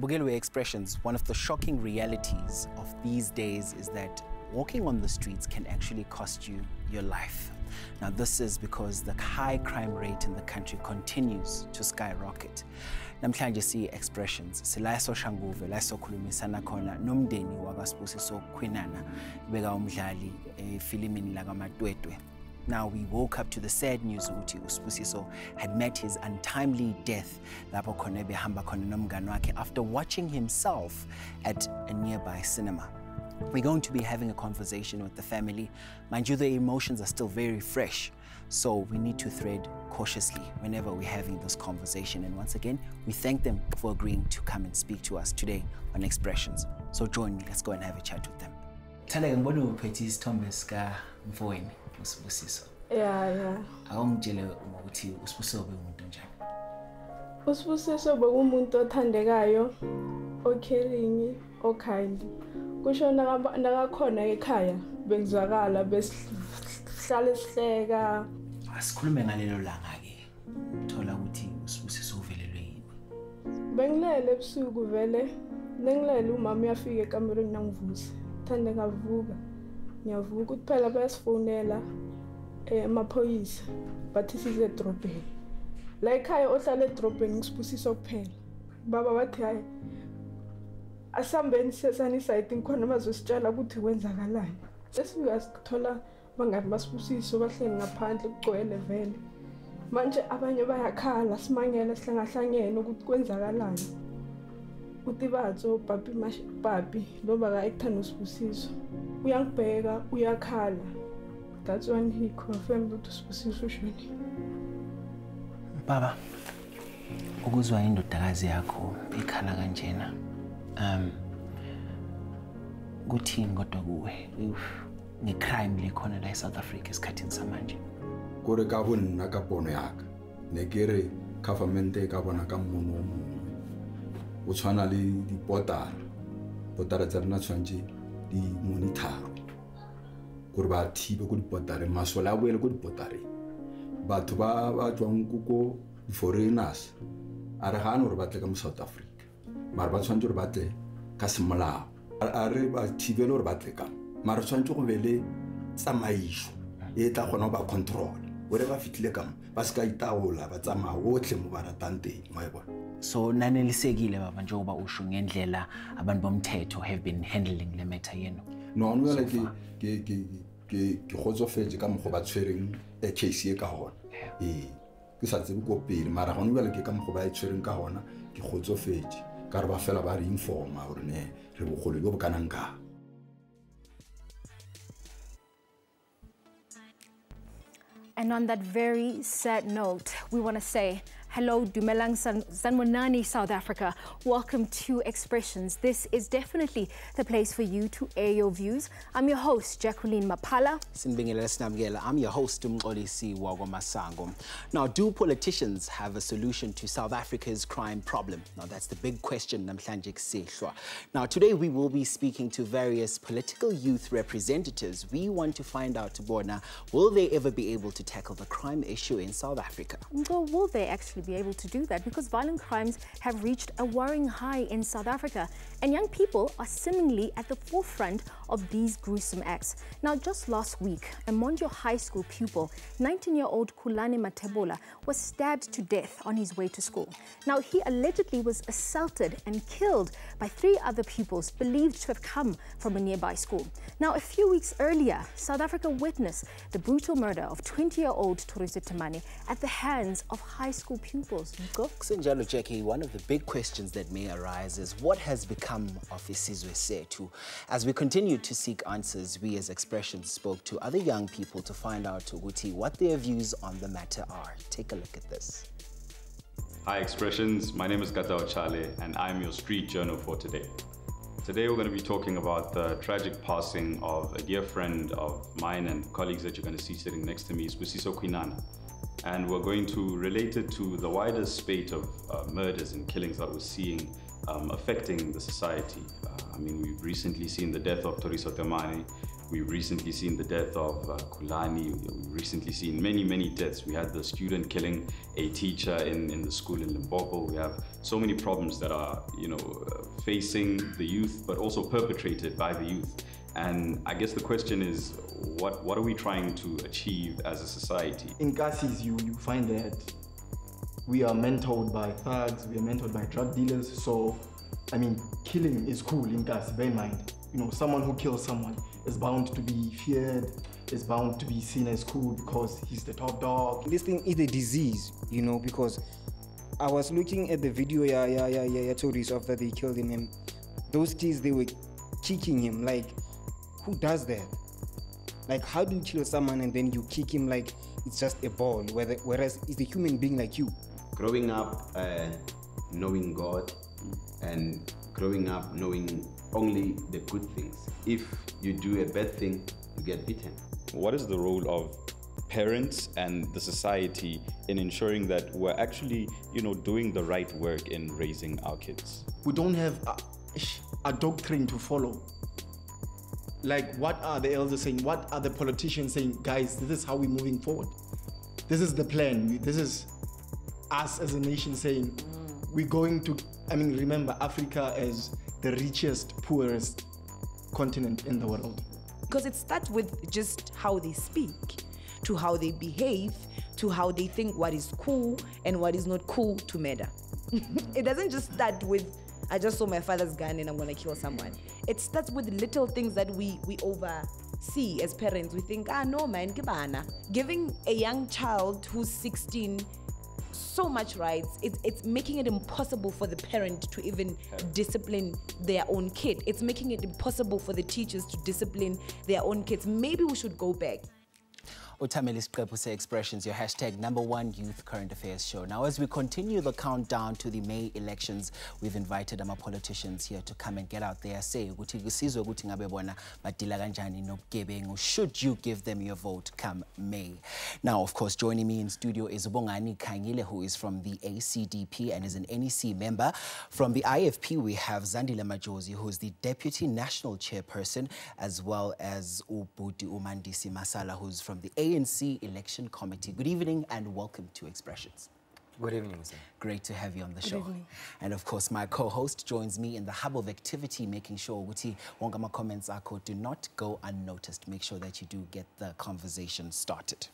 Bugelwe Expressions, one of the shocking realities of these days is that walking on the streets can actually cost you your life. Now, this is because the high crime rate in the country continues to skyrocket. Namhlanje si-Expressions, sila eSoshanguve, la esokhulumisana khona nomndeni wakwaSibusiso Khwinana, beka umdlali efilimini lakaMatwetwe. Now, we woke up to the sad news ukuthi uSibusiso had met his untimely death lapho khona ebehamba khona nomngani wakhe after watching himself at a nearby cinema. We're going to be having a conversation with the family. Mind you, the emotions are still very fresh, so we need to tread cautiously whenever we're having this conversation. And once again, we thank them for agreeing to come and speak to us today on Expressions. So join me, let's go and have a chat with them. Thandeka ngibona uphethe isithombe sika mfowenu uSibusiso. Yeah. Awungitshele ukuthi uSibusiso bengumuntu njani? uSibusiso bekumuntu othandekayo, ocaring, okind. Kusho nakakhona ekhaya bengizwakala besihlala sihleka. Asikhulume ngalelo langa ke. Thola ukuthi uSibusiso uvelelwe yini? Bengilele ebusuku vele. Nengilele umama uyafika ekamereni nangivusa. Thande ngavuka. Ngiyavuka ukuthi phela bayasifonela amaphoyisa bathi size edrobheni. La ekhaya ohlala edrobheni ngisibusiso kuphela. Baba bathi hayi asambeni sesanisayiti ngikhona bazositshela ukuthi kwenzakalani. Sesifika sithola bangathi basibusiso bahleli ngaphandle kugcwele vele. Manje abanye bayakhala simangela sihlangahlangene ukuthi kwenzakalani. Uthi batho papi lo baka ekuthanda uSibusiso. Uyangibheka uyakhala. That's when he confirmed ukuthi uSibusiso ushonile. Baba, ukuzwa indodakazi yakho ikhala kanjena. Kuthini kodwa kuwe ngecrime lekhona la eSouth Africa esikhathini samanje? Kore ka bona ka pono yaka ne kere government e ka bona ka mmono o mongwe o tshwana le dipotara tsa rena tshwantse di monitor gore ba thibe go dipotare masola a boele go dipotare batho ba tswang ko foreigners a re gane gore ba tle ka mo South Africa mara ba tshwantse gore ba tle ka semolao a re ba thibele gore ba tle ka mara tshwantse go bele tsamaiso e tla gona ba control gore ba fitlile ka ba ska itaola ba tsamaya otlhe mo ba ratang teng mo e bona. So nanelisekile baba njengoba usho ngendlela abantu bomthetho have been handling le matter yenu? No nna ke gotsofetse ka mo go ba tshwereng e case e ka hona ke sa tsebe go pele mara gone bjale ke ka mo go ba tshwereng ka hona ke gotsofetse ka re ba fela ba re informa gore ne re bogolo bo kanang ka. And on that very sad note, we want to say hello, Dumelang Sanmonani, South Africa. Welcome to Expressions. This is definitely the place for you to air your views. I'm your host, Jacqueline Mapala. I'm your host, Umxolisi Masango. Now, do politicians have a solution to South Africa's crime problem? Now, that's the big question. Now, today we will be speaking to various political youth representatives. We want to find out, Borna, will they ever be able to tackle the crime issue in South Africa? Well, will they actually be able to do that? Because violent crimes have reached a worrying high in South Africa, and young people are seemingly at the forefront of these gruesome acts. Now, just last week, a Mondio High School pupil, 19-year-old Kulane Matebola, was stabbed to death on his way to school. Now, he allegedly was assaulted and killed by 3 other pupils believed to have come from a nearby school. Now, a few weeks earlier, South Africa witnessed the brutal murder of 20-year-old Thoriso Temane at the hands of high school pupils. Kusenjalo, Jackie, one of the big questions that may arise is what has become of Isizwe Sethu? As we continue to seek answers, we as Expressions spoke to other young people to find out Uguti what their views on the matter are. Take a look at this. Hi Expressions, my name is Gatao Chale and I'm your street journal for today. Today we're going to be talking about the tragic passing of a dear friend of mine and colleagues that you're going to see sitting next to me, Sibusiso Khwinana. And we're going to relate it to the wider spate of murders and killings that we're seeing affecting the society. I mean, we've recently seen the death of Thoriso Temane. We've recently seen the death of Kulani. We've recently seen many deaths. We had the student killing a teacher in the school in Limpopo. We have so many problems that are, facing the youth, but also perpetrated by the youth. And I guess the question is, what are we trying to achieve as a society? In cases, you find that we are mentored by thugs, we are mentored by drug dealers. So, I mean, killing is cool in Kasi, bear in mind. Someone who kills someone is bound to be feared, is bound to be seen as cool because he's the top dog. This thing is a disease, because I was looking at the video, tourists after they killed him, and those kids, they were kicking him. Like, who does that? Like, how do you kill someone and then you kick him like it's just a ball, whereas it's a human being like you? Growing up knowing God and growing up knowing only the good things. If you do a bad thing, you get beaten. What is the role of parents and the society in ensuring that we're actually, doing the right work in raising our kids? We don't have a doctrine to follow. Like, what are the elders saying? What are the politicians saying? Guys, this is how we're moving forward. This is the plan. This is us as a nation saying, we're going to, remember Africa as the richest, poorest continent in the world. Because it starts with just how they speak, to how they behave, to how they think what is cool and what is not cool to murder. It doesn't just start with, I just saw my father's gun and I'm gonna kill someone. It starts with little things that we oversee as parents. We think, no man, kibana. Giving a young child who's 16 so much rights, it's making it impossible for the parent to even discipline their own kid. It's making it impossible for the teachers to discipline their own kids. Maybe we should go back. Utameli Sqepuse Expressions, your hashtag #1 youth current affairs show. Now, as we continue the countdown to the May elections, we've invited our politicians here to come and get out there, say, should you give them your vote come May? Now, of course, joining me in studio is Bongani Kangile, who is from the ACDP and is an NEC member. From the IFP, we have Zandile Majozi, who is the Deputy National Chairperson, as well as Ubudi Umandisi Masala, who's from the ANC Election Committee. Good evening and welcome to Expressions. Good evening, sir. Great to have you on the show. Good evening. And of course, my co-host joins me in the hub of activity, making sure Uti Wongama comments do not go unnoticed. Make sure that you do get the conversation started.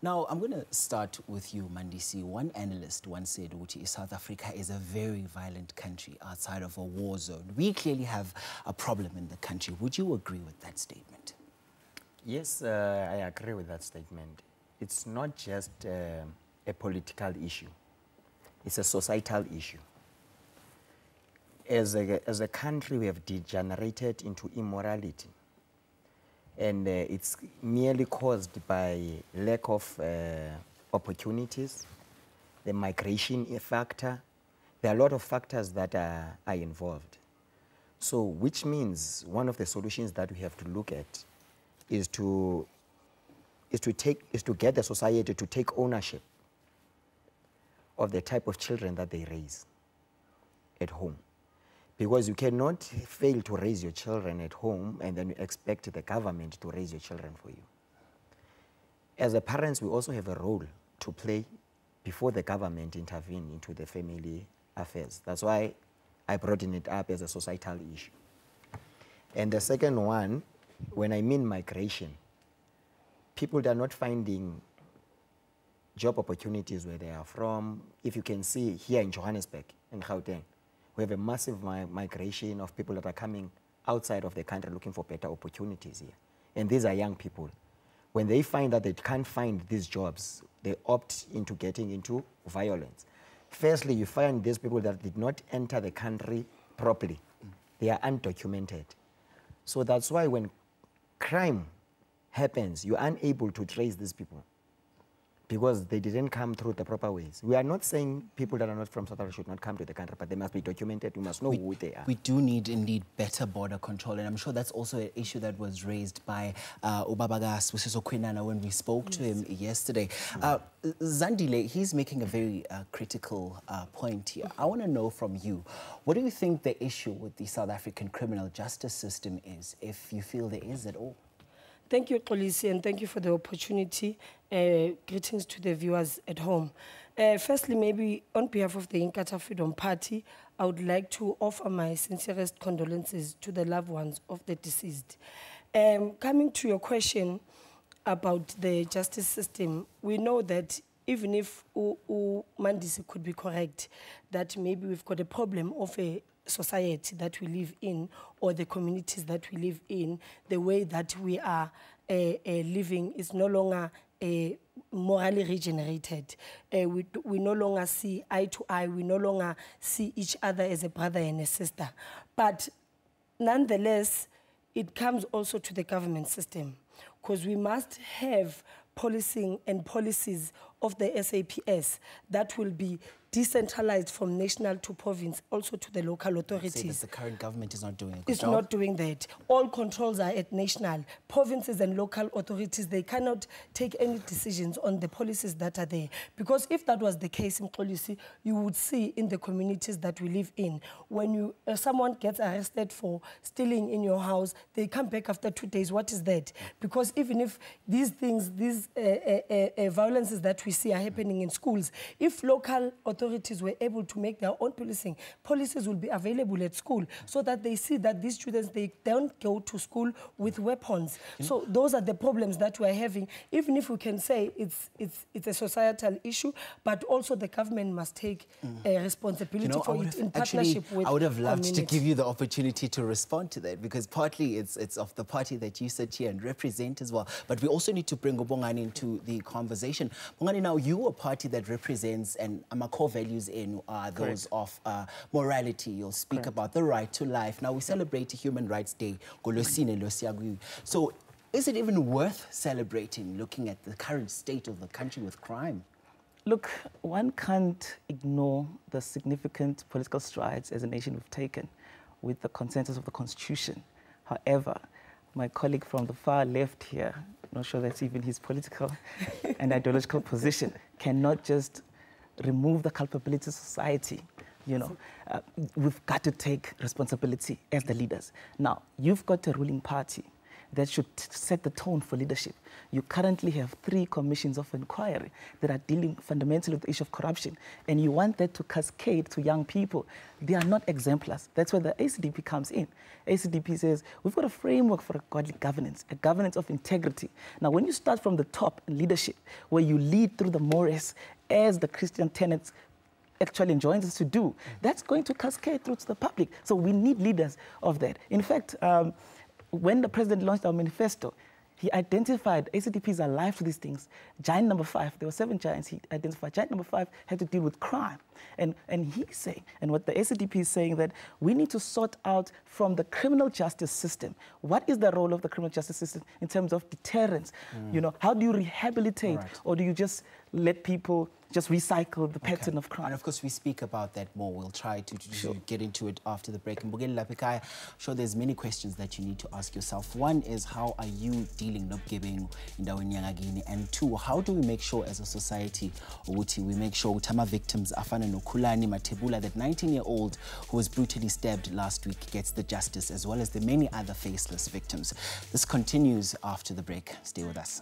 Now, I'm going to start with you, Mandisi. One analyst once said, Uti, South Africa is a very violent country outside of a war zone. We clearly have a problem in the country. Would you agree with that statement? Yes, I agree with that statement. It's not just a political issue. It's a societal issue. As a country, we have degenerated into immorality. And it's merely caused by lack of opportunities, the migration factor. There are a lot of factors that are involved. So, which means one of the solutions that we have to look at is to get the society to take ownership of the type of children that they raise at home. Because you cannot fail to raise your children at home and then you expect the government to raise your children for you. As a parents, we also have a role to play before the government intervene into the family affairs. That's why I brought it up as a societal issue. And the second one, when I mean migration, people are not finding job opportunities where they are from. If you can see here in Johannesburg, in Gauteng, we have a massive migration of people that are coming outside of the country looking for better opportunities here. And these are young people. When they find that they can't find these jobs, they opt into getting into violence. Firstly, you find these people that did not enter the country properly. They are undocumented. So that's why when crime happens, you're unable to trace these people because they didn't come through the proper ways. We are not saying people that are not from South Africa should not come to the country, but they must be documented. We must know who they are. We do need, indeed, better border control, and I'm sure that's also an issue that was raised by Ubabagas Busiso Kwinana when we spoke to him yesterday. Zandile, he's making a very critical point here. I want to know from you, what do you think the issue with the South African criminal justice system is, if you feel there is at all? Thank you, Kolisi, and thank you for the opportunity. Greetings to the viewers at home. Firstly, maybe on behalf of the Inkatha Freedom Party, I would like to offer my sincerest condolences to the loved ones of the deceased. Coming to your question about the justice system, we know that even if Mandisi could be correct, that maybe we've got a problem of a society that we live in, or the communities that we live in, the way that we are living is no longer morally regenerated. We no longer see eye to eye. We no longer see each other as a brother and a sister. But nonetheless, it comes also to the government system, because we must have policing and policies of the SAPS that will be decentralized from national to province, also to the local authorities. Say that the current government is not doing a good job. It's not doing that. All controls are at national. Provinces and local authorities, they cannot take any decisions on the policies that are there. Because if that was the case in policy, you would see in the communities that we live in, when someone gets arrested for stealing in your house, they come back after 2 days. What is that? Because even if these things, these violences that we see are happening in schools, if local authorities were able to make their own policing, policies will be available at school, so that they see that these students, they don't go to school with weapons. So those are the problems that we're having. Even if we can say it's a societal issue, but also the government must take responsibility for it in partnership with I would have loved community. to give you the opportunity to respond to that, because partly it's of the party that you sit here and represent as well. But we also need to bring Ubongani into the conversation. Bongani, now you are a party that represents and core values in those of morality. You'll speak about the right to life. Now we celebrate Human Rights Day. So is it even worth celebrating, looking at the current state of the country with crime? Look, one can't ignore the significant political strides as a nation we've taken with the consensus of the Constitution. However, my colleague from the far left here, not sure that's even his political and ideological position, cannot just remove the culpability of society. We've got to take responsibility as the leaders. Now, you've got a ruling party that should set the tone for leadership. You currently have 3 commissions of inquiry that are dealing fundamentally with the issue of corruption, and you want that to cascade to young people. They are not exemplars. That's where the ACDP comes in. ACDP says, we've got a framework for a godly governance, a governance of integrity. Now, when you start from the top in leadership, where you lead through the mores, as the Christian tenets actually enjoins us to do, that's going to cascade through to the public. So we need leaders of that. In fact, when the president launched our manifesto, he identified ACDPs are alive to these things. Giant number 5, there were 7 giants he identified. Giant number 5 had to deal with crime. And he's saying, and what the ACDP is saying, that we need to sort out from the criminal justice system, what is the role of the criminal justice system in terms of deterrence? How do you rehabilitate, or do you just let people just recycle the pattern of crime? And of course, we speak about that more. We'll try to get into it after the break. And Mbogeni Lapikaya, I'm sure there's many questions that you need to ask yourself. One is, how are you dealing with giving in Nyangagini? And 2, how do we make sure as a society, we make sure Tama victims, Afana Nokulani Matebula, that 19-year-old who was brutally stabbed last week, gets the justice, as well as the many other faceless victims. This continues after the break. Stay with us.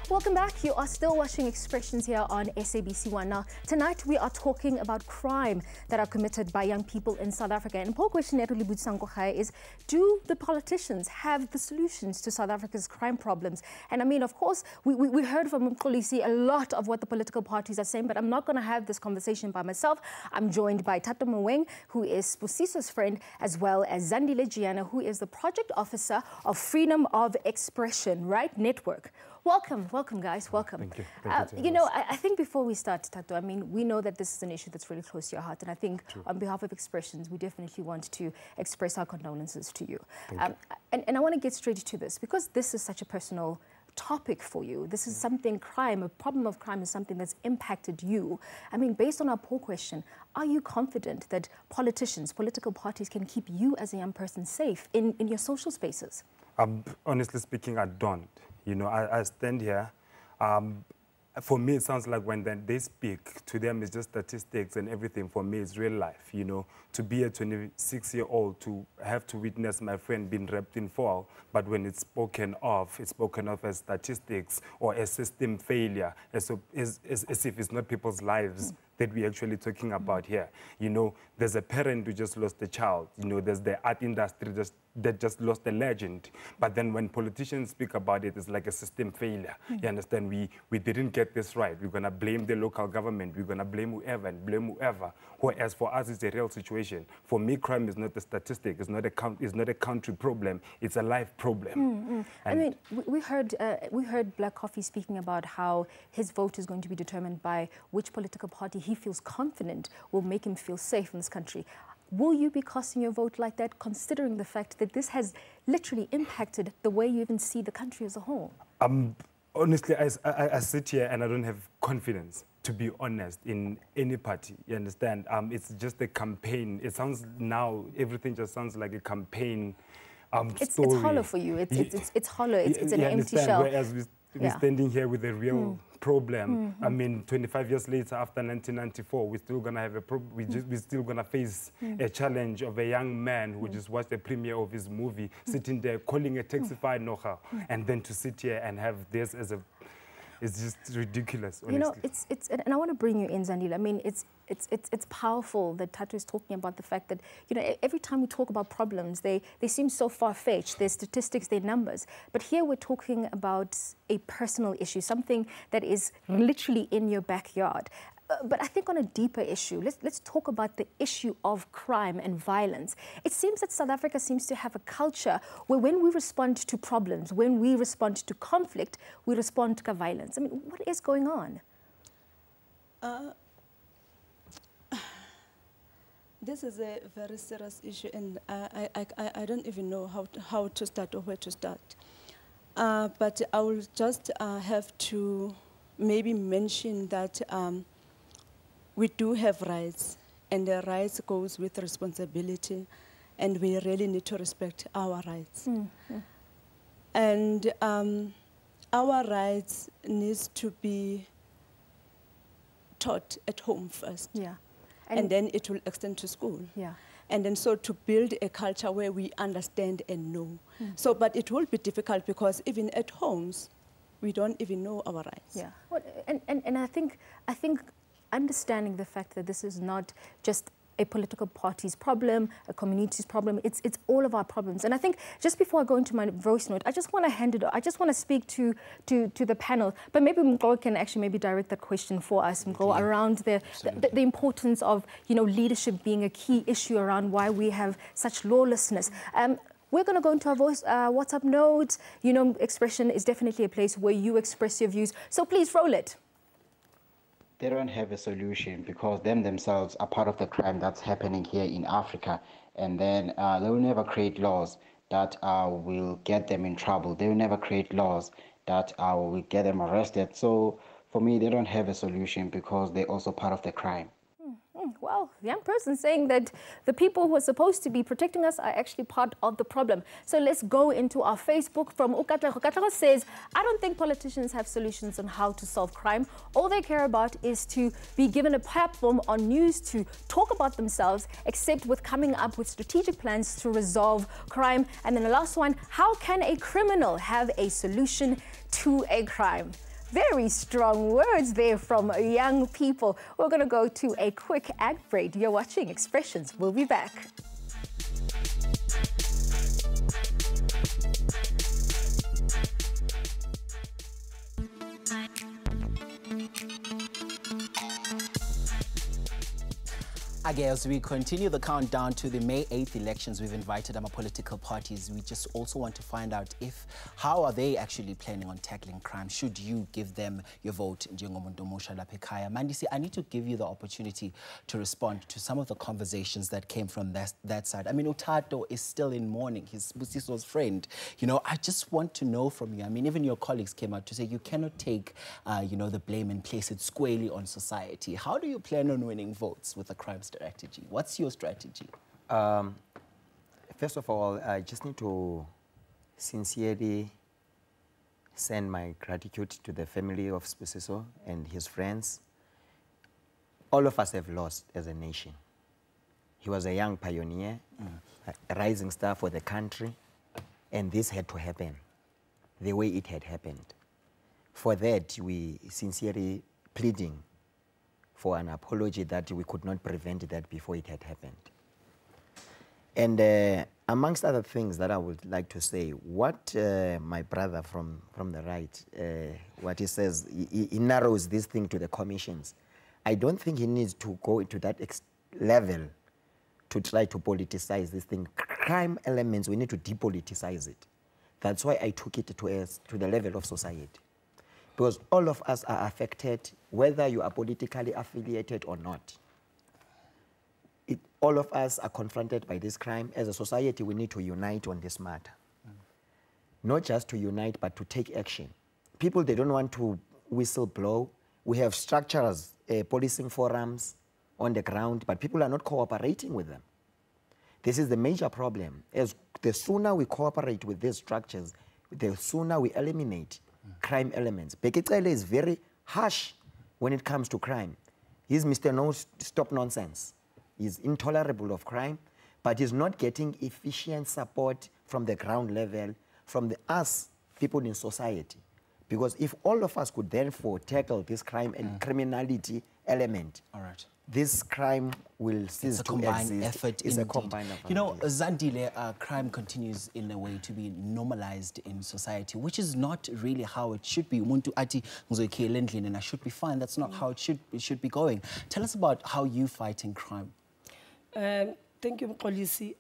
Welcome back. You are still watching Expressions here on SABC1. Now, tonight we are talking about crime that are committed by young people in South Africa. And the question is, do the politicians have the solutions to South Africa's crime problems? And I mean, of course, we heard from Mkolisi a lot of what the political parties are saying, but I'm not going to have this conversation by myself. I'm joined by Tato Mweng, who is Spusiso's friend, as well as Zandile Giana, who is the project officer of Freedom of Expression, right, Network. Welcome, guys, welcome. Thank you. Thank you you know, I think before we start, Tato, I mean, we know that this is an issue that's really close to your heart, and I think on behalf of Expressions, we definitely want to express our condolences to you. And I want to get straight to this, because this is such a personal topic for you. This is something, a problem of crime is something that's impacted you. I mean, based on our poll question, are you confident that politicians, political parties can keep you as a young person safe in your social spaces? Honestly speaking, I don't. You know, I stand here. For me, it sounds like when they speak, to them it's just statistics and everything. For me, it's real life, you know. To be a 26-year-old, to have to witness my friend being raped in fall, but when it's spoken of as statistics or a system failure, as if it's not people's lives that we're actually talking about here. You know, there's a parent who just lost a child. You know, there's the art industry that just lost a legend. But then when politicians speak about it, it's like a system failure. You understand? We didn't get this right. We're going to blame the local government. We're going to blame whoever and blame whoever. Whereas for us, it's a real situation. For me, crime is not a statistic. It's not a country problem. It's a life problem. I mean, we heard Black Coffee speaking about how his vote is going to be determined by which political party he feels confident will make him feel safe in this country. Will you be casting your vote like that, considering the fact that this has literally impacted the way you even see the country as a whole? Honestly, I sit here and I don't have confidence, to be honest, in any party. You understand? It's just a campaign. It sounds now, everything just sounds like a campaign story. It's hollow for you. It's hollow. It's an empty shell. Whereas we're standing here with a real problem. I mean, 25 years later, after 1994, we're still gonna have a we're still gonna face a challenge of a young man who just watched the premiere of his movie, sitting there calling a taxify noha, and then to sit here and have this as a, it's just ridiculous, honestly. You know, and I want to bring you in, Zandile. I mean, it's powerful that Tato is talking about the fact that, you know, every time we talk about problems, they seem so far-fetched. There's statistics, there's numbers. But here we're talking about a personal issue, something that is literally in your backyard. But I think on a deeper issue, let's talk about the issue of crime and violence. It seems that South Africa seems to have a culture where when we respond to problems, when we respond to conflict, we respond to violence. I mean, what is going on? This is a very serious issue, and I don't even know how to start or where to start. But I will just have to maybe mention that we do have rights, and the rights goes with responsibility, and we really need to respect our rights. And our rights needs to be taught at home first. Yeah. And then it will extend to school. Yeah. And then so to build a culture where we understand and know. So, but it will be difficult because even at homes, we don't even know our rights. Yeah. Well, and I think understanding the fact that this is not just a political party's problem, a community's problem, it's all of our problems. And I think just before I go into my voice note, I just want to speak to the panel, but maybe Mgo can actually maybe direct that question for us, Mgo, around the importance of, you know, leadership being a key issue around why we have such lawlessness. We're going to go into our WhatsApp notes. You know, Expression is definitely a place where you express your views. So please roll it. They don't have a solution because themselves are part of the crime that's happening here in Africa. And then they will never create laws that will get them in trouble. They will never create laws that will get them arrested. So for me, they don't have a solution because they're also part of the crime. Well, young person saying that the people who are supposed to be protecting us are actually part of the problem. So let's go into our Facebook. From Ukatla. Ukatla says, I don't think politicians have solutions on how to solve crime. All they care about is to be given a platform on news to talk about themselves, except with coming up with strategic plans to resolve crime. And then the last one, how can a criminal have a solution to a crime? Very strong words there from young people. We're going to go to a quick ad break. You're watching Expressions. We'll be back. Okay, as we continue the countdown to the May 8th elections, we've invited our political parties. We just also want to find out how are they actually planning on tackling crime? Should you give them your vote? Mandisi, I need to give you the opportunity to respond to some of the conversations that came from that side. I mean, Utato is still in mourning, his Busiso's friend. You know, I just want to know from you. I mean, even your colleagues came out to say you cannot take, the blame and place it squarely on society. How do you plan on winning votes with a crime strategy? What's your strategy? First of all, I just need to sincerely send my gratitude to the family of Spusiso and his friends. All of us have lost as a nation. He was a young pioneer, a rising star for the country, and this had to happen the way it had happened. For that, we sincerely pleading for an apology that we could not prevent that before it had happened. And amongst other things that I would like to say, what my brother from the right, what he says, he narrows this thing to the commissions. I don't think he needs to go into that level to try to politicize this thing. Crime elements, we need to depoliticize it. That's why I took it to the level of society. Because all of us are affected, whether you are politically affiliated or not. All of us are confronted by this crime. As a society, we need to unite on this matter. Not just to unite, but to take action. People, they don't want to whistle-blow. We have structures, policing forums on the ground, but people are not cooperating with them. This is the major problem. As the sooner we cooperate with these structures, the sooner we eliminate crime elements. Bekele is very harsh when it comes to crime. He's Mr. No Stop Nonsense. He's intolerable of crime, but he's not getting efficient support from the ground level, from us, people in society. Because if all of us could therefore tackle this crime and criminality element, all right, this crime will cease to exist. Effort it's a combined effort. You know, Zandile, crime continues in a way to be normalized in society, which is not really how it should be. Umuntu ati ngizoyikhela and I should be fine. That's not how it should be going. Tell us about how you fighting crime. Thank you, Mkolisi.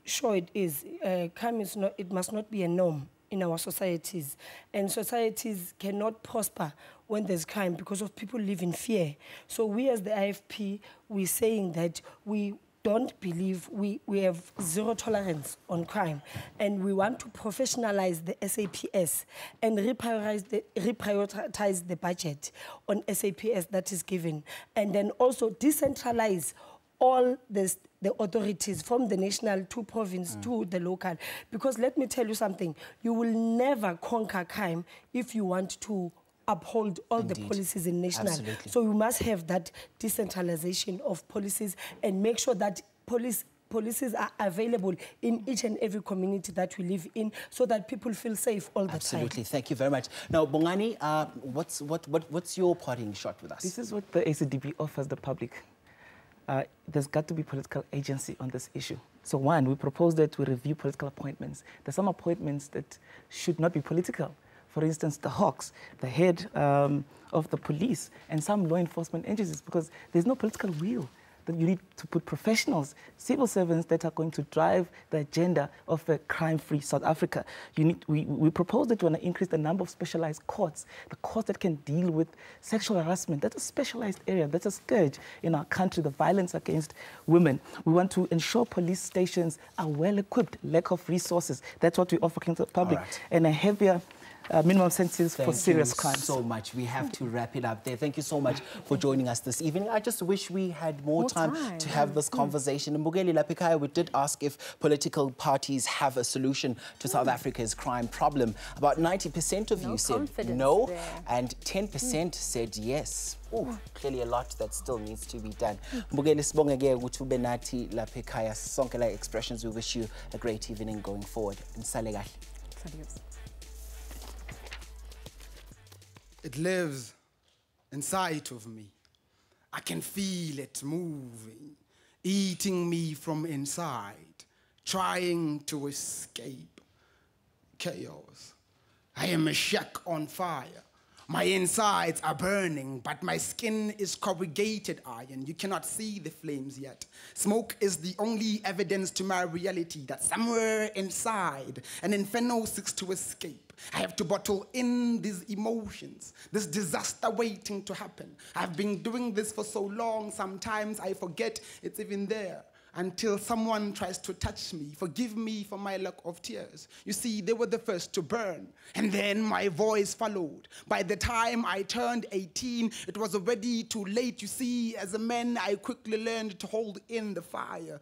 Sure, it is. Crime is not. It must not be a norm in our societies, and societies cannot prosper when there's crime because of people live in fear. So we as the IFP, we're saying that we don't believe, we have zero tolerance on crime, and we want to professionalize the SAPS and reprioritize the budget on SAPS that is given, and then also decentralize all the authorities from the national to province to the local. Because let me tell you something, you will never conquer crime if you want to uphold all the policies in national. Absolutely. So you must have that decentralization of policies and make sure that policies are available in each and every community that we live in so that people feel safe all the time. Absolutely. Thank you very much. Now, Bongani, what's your parting shot with us? This is what the ACDB offers the public. There's got to be political agency on this issue. So one, we propose that we review political appointments. There's some appointments that should not be political. For instance, the Hawks, the head of the police, and some law enforcement agencies, because there's no political will. That you need to put professionals, civil servants that are going to drive the agenda of a crime-free South Africa. We propose that we want to increase the number of specialized courts, the courts that can deal with sexual harassment. That's a specialized area. That's a scourge in our country, the violence against women. We want to ensure police stations are well-equipped, lack of resources. That's what we offer to the public. Right. And a heavier minimum sentences for serious crimes. Thank you so much. We have to wrap it up there. Thank you so much for joining us this evening. I just wish we had more time to have this conversation. In Mbugeli Lapikaya, we did ask if political parties have a solution to South Africa's crime problem. About 90% of you said no, there. And 10% said yes. Ooh, clearly a lot that still needs to be done. Mbugeli sibongeke ukuthi ube nathi Lapikaya. Sonke la expressions. We wish you a great evening going forward. Nisale kahle. Adios. It lives inside of me. I can feel it moving, eating me from inside, trying to escape chaos. I am a shack on fire, My insides are burning, but my skin is corrugated iron. You cannot see the flames yet. Smoke is the only evidence to my reality that somewhere inside an inferno seeks to escape. I have to bottle in these emotions, this disaster waiting to happen. I've been doing this for so long, sometimes I forget it's even there. Until someone tries to touch me, forgive me for my lack of tears. You see, they were the first to burn, and then my voice followed. By the time I turned 18, it was already too late. You see, as a man, I quickly learned to hold in the fire.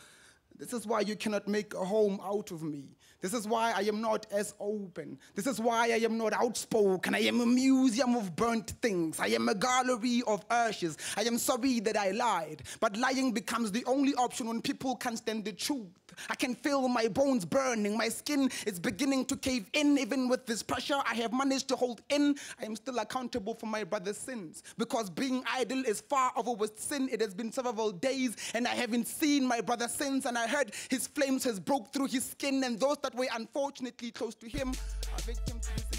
This is why you cannot make a home out of me. This is why I am not as open. This is why I am not outspoken. I am a museum of burnt things. I am a gallery of ashes. I am sorry that I lied. But lying becomes the only option when people can't stand the truth. I can feel my bones burning. My skin is beginning to cave in. Even with this pressure I have managed to hold in, I am still accountable for my brother's sins. Because being idle is far over with sin. It has been several days and I haven't seen my brother since. And I heard his flames has broke through his skin. And those that were unfortunately close to him are victims to this